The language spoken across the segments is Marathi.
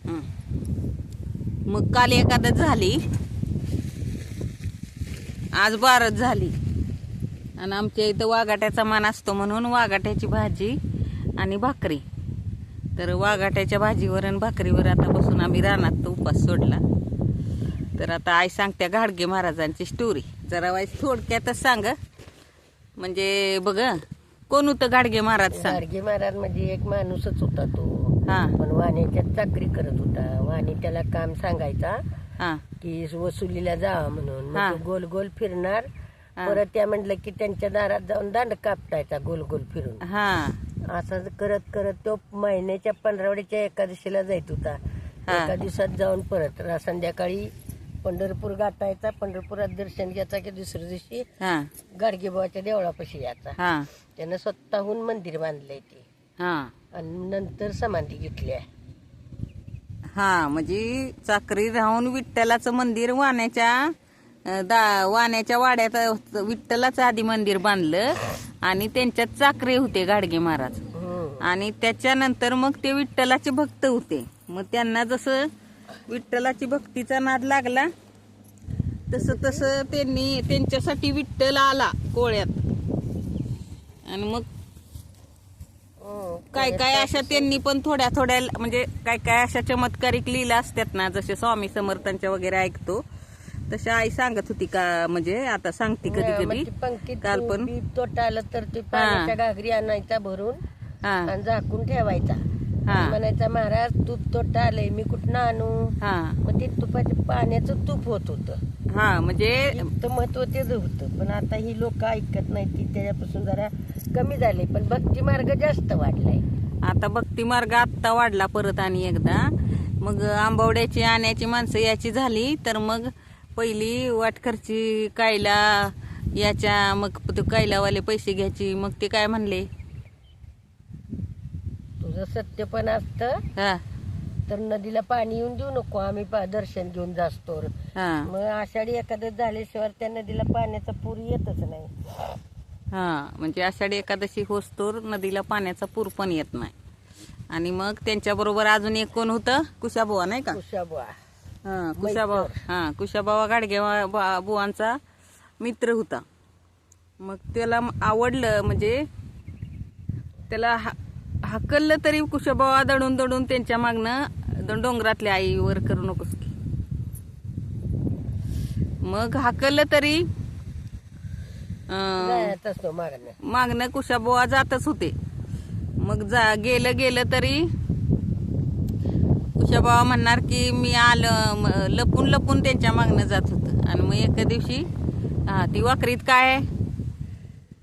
हं. मग काल एकादश झाली, आज बारस झाली. आणि आमच्या इथं वाघाट्याचा मान असतो म्हणून वाघाट्याची भाजी आणि भाकरी. तर वाघाट्याच्या भाजीवर आणि भाकरीवर आता बसून आम्ही रानात तो उपास सोडला. तर आता आई सांगत्या गाडगे महाराजांची स्टोरी. जरा वाईस थोडक्यातच सांग, म्हणजे बघ कोण होतं गाडगे महाराज सांग. गाडगे महाराज म्हणजे एक माणूसच होता तो. हा पण वाण्याच्यात चाकरी करत होता. वाणी त्याला काम सांगायचा हा की वसुलीला जावा म्हणून. मग हा. तो गोल गोल फिरणार. हा. परत त्या म्हटलं की त्यांच्या दारात जाऊन दांड कापटायचा गोल गोल फिरून. हा असं करत करत तो महिन्याच्या 15वड्याच्या एकादशीला जायत होता. हा. एका दिवसात जाऊन परत संध्याकाळी पंढरपूर गाठायचा. पंढरपुरात दर्शन घ्यायचा की दुसऱ्या दिवशी हा गाडगेबाबाच्या देवळापाशी यायचा. हा त्यानं स्वतःहून मंदिर बांधलंय ते. हा आणि नंतर समाधी घेतली आहे. हा म्हणजे चाकरी राहून विठ्ठलाचं मंदिर वाण्याच्या वाड्यात विठ्ठलाचं आधी मंदिर बांधलं आणि त्यांच्यात चाकरे होते गाडगे महाराज. आणि त्याच्यानंतर मग ते विठ्ठलाचे भक्त होते. मग त्यांना जसं विठ्ठलाची भक्तीचा नाद लागला तसं तसं त्यांनी त्यांच्यासाठी विठ्ठल आला कोळ्यात. आणि मग काय काय अशा त्यांनी पण थोड्या थोड्या म्हणजे काय काय अशा चमत्कारिक लीला असतात ना, जसे स्वामी समर्थांच्या वगैरे ऐकतो तशा आई सांगत होती का, म्हणजे आता सांगते कधी कधी. पंक्तीत काल पण तोटा आलं तर ते पाण्याच्या घागरी आणायचा भरून हा आणि झाकून ठेवायचा. हा म्हणायचा महाराज तूप तोटा आलंय, मी कुठनं आणू. हा मग ते तुपाचं पाण्याचं तूप होत होतं. हा म्हणजे इतकं महत्व तेच होतं. पण आता ही लोक ऐकत नाही ती, त्याच्यापासून जरा कमी झाले. पण भक्ती मार्ग जास्त वाढलाय. आता भक्ती मार्ग आत्ता वाढला परत आणि एकदा. मग आंबवड्याची आण्याची माणसं याची झाली तर मग पहिली वाटखरची कायला याच्या, मग ते कायलावाले पैसे घ्यायची. मग ते काय म्हणले, तुझं सत्य पण असतं हा तर नदीला पाणी येऊन देऊ नको, आम्ही दर्शन घेऊन जास्तो. हा मग आषाढी एकादश झाल्याशिवाय त्या नदीला पाण्याचा पूर येतच नाही. हा म्हणजे आषाढी एकादशी होस्तोर नदीला पाण्याचा पूर पण येत नाही. आणि मग त्यांच्या बरोबर अजून एक कोण होतं, कुशाबुवा नाही का. कुशाबुवा. हा कुशाबा, हा कुशाबावा गाडगे बुवांचा मित्र होता. मग त्याला आवडलं, म्हणजे त्याला हाकललं तरी कुशाबावा दडून दडून त्यांच्या मागणं डोंगरातल्या आई वर करू नकोस की. मग हाकललं तरी जायतच तो मागणं. मागणं कुशाबावा जातच होते. मग गेलं गेलं तरी कुशाबावा म्हणणार की मी आलं, लपून लपून त्यांच्या मागणं जात होतं. आणि मग एका दिवशी ती वाकरीत काय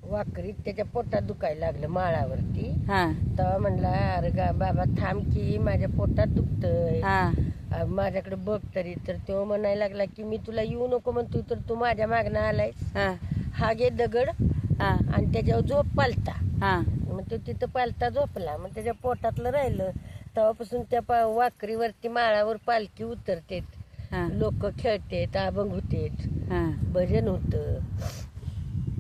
वाकरीत त्याच्या पोटात दुखायला लागलं माळावरती. हा तेव्हा म्हणला अरे बाबा थांब की माझ्या पोटात दुखतंय, हा माझ्याकडे बघ तरी. तर तो म्हणायला लागला की मी तुला येऊ नको म्हणतोय तर तू माझ्या मागणं आलायस. हा हा घे दगड हा आणि त्याच्यावर झोप पालता. हा मग तो तिथं पालता झोपला. मग त्याच्या पोटातलं राहिलं. तेव्हापासून त्या वाकरीवरती माळावर पालखी उतरते, हा लोक खेळतेत, अभंग होतेत, हा. भजन होतं.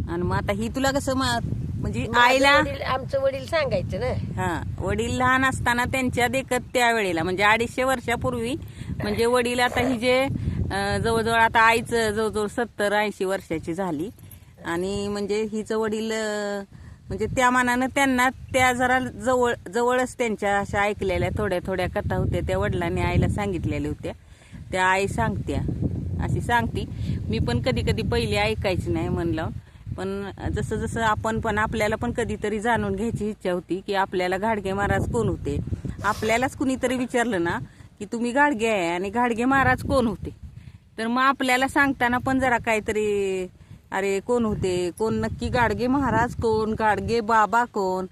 आणि मग आता ही तुला कसं म्हणजे आईला आमचं वडील सांगायचं ना. हा वडील लहान असताना त्यांच्या देखत त्यावेळेला म्हणजे 250 वर्षापूर्वी, म्हणजे वडील आता ही जे जवळजवळ आता आईचं जवळजवळ 70-80 वर्षाची झाली. आणि म्हणजे हिचं वडील म्हणजे त्या मानानं त्यांना त्या जरा जवळच त्यांच्या अशा ऐकलेल्या थोड्या थोड्या कथा होत्या, त्या वडिलांनी आईला सांगितलेल्या होत्या. त्या आई सांगत्या, अशी सांगती. मी पण कधी कधी पहिले ऐकायची नाही म्हणलं, पण जसं जसं आपण पण आपल्याला पण कधीतरी जाणून घ्यायची इच्छा होती की आपल्याला गाडगे महाराज कोण होते. आपल्यालाच कुणीतरी विचारलं ना की तुम्ही गाडगे आहे आणि गाडगे महाराज कोण होते, तर मग आपल्याला सांगताना पण जरा काहीतरी अरे कोण होते, कोण नक्की गाडगे महाराज कोण, गाडगे बाबा कोण,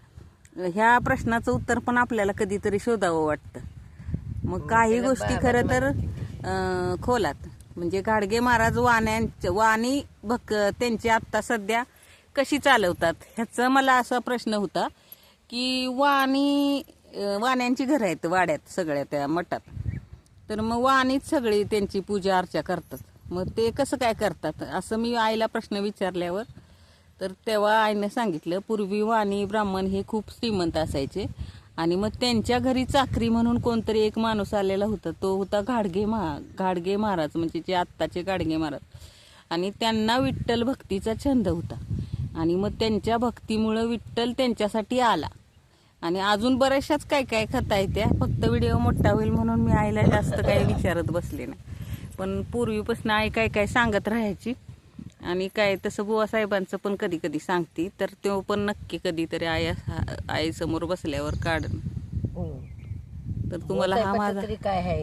ह्या प्रश्नाचं उत्तर पण आपल्याला कधीतरी शोधावं वाटतं. मग काही गोष्टी खरं तर खोलात म्हणजे गाडगे महाराज वाणी त्यांची आत्ता सध्या कशी चालवतात ह्याचा मला असा प्रश्न होता की वाण्यांची घरं आहेत वाड्यात सगळ्या त्या मठात. तर मग वाणीच सगळी त्यांची पूजा अर्चा करतात. मग ते कसं काय करतात असं मी आईला प्रश्न विचारल्यावर तर तेव्हा आईनं सांगितलं पूर्वी वाणी ब्राह्मण हे खूप श्रीमंत असायचे आणि मग त्यांच्या घरी चाकरी म्हणून कोणतरी एक माणूस आलेला होता, तो होता घाडगे महाराज, म्हणजे जे आत्ताचे गाडगे महाराज. आणि त्यांना विठ्ठल भक्तीचा छंद होता आणि मग त्यांच्या भक्तीमुळं विठ्ठल त्यांच्यासाठी आला. आणि अजून बऱ्याचशाच काय काय कथा आहेत त्या, फक्त व्हिडिओ मोठा होईल म्हणून मी आईला जास्त काही विचारत बसले नाही. पण पूर्वीपासून आई काय काय सांगत राहायची. आणि काय तसं बुवा साहेबांचं पण कधी कधी सांगते, तर तो पण नक्की कधीतरी आई समोर बसल्यावर काढ. तर तुम्हाला हा माझा तरी काय आहे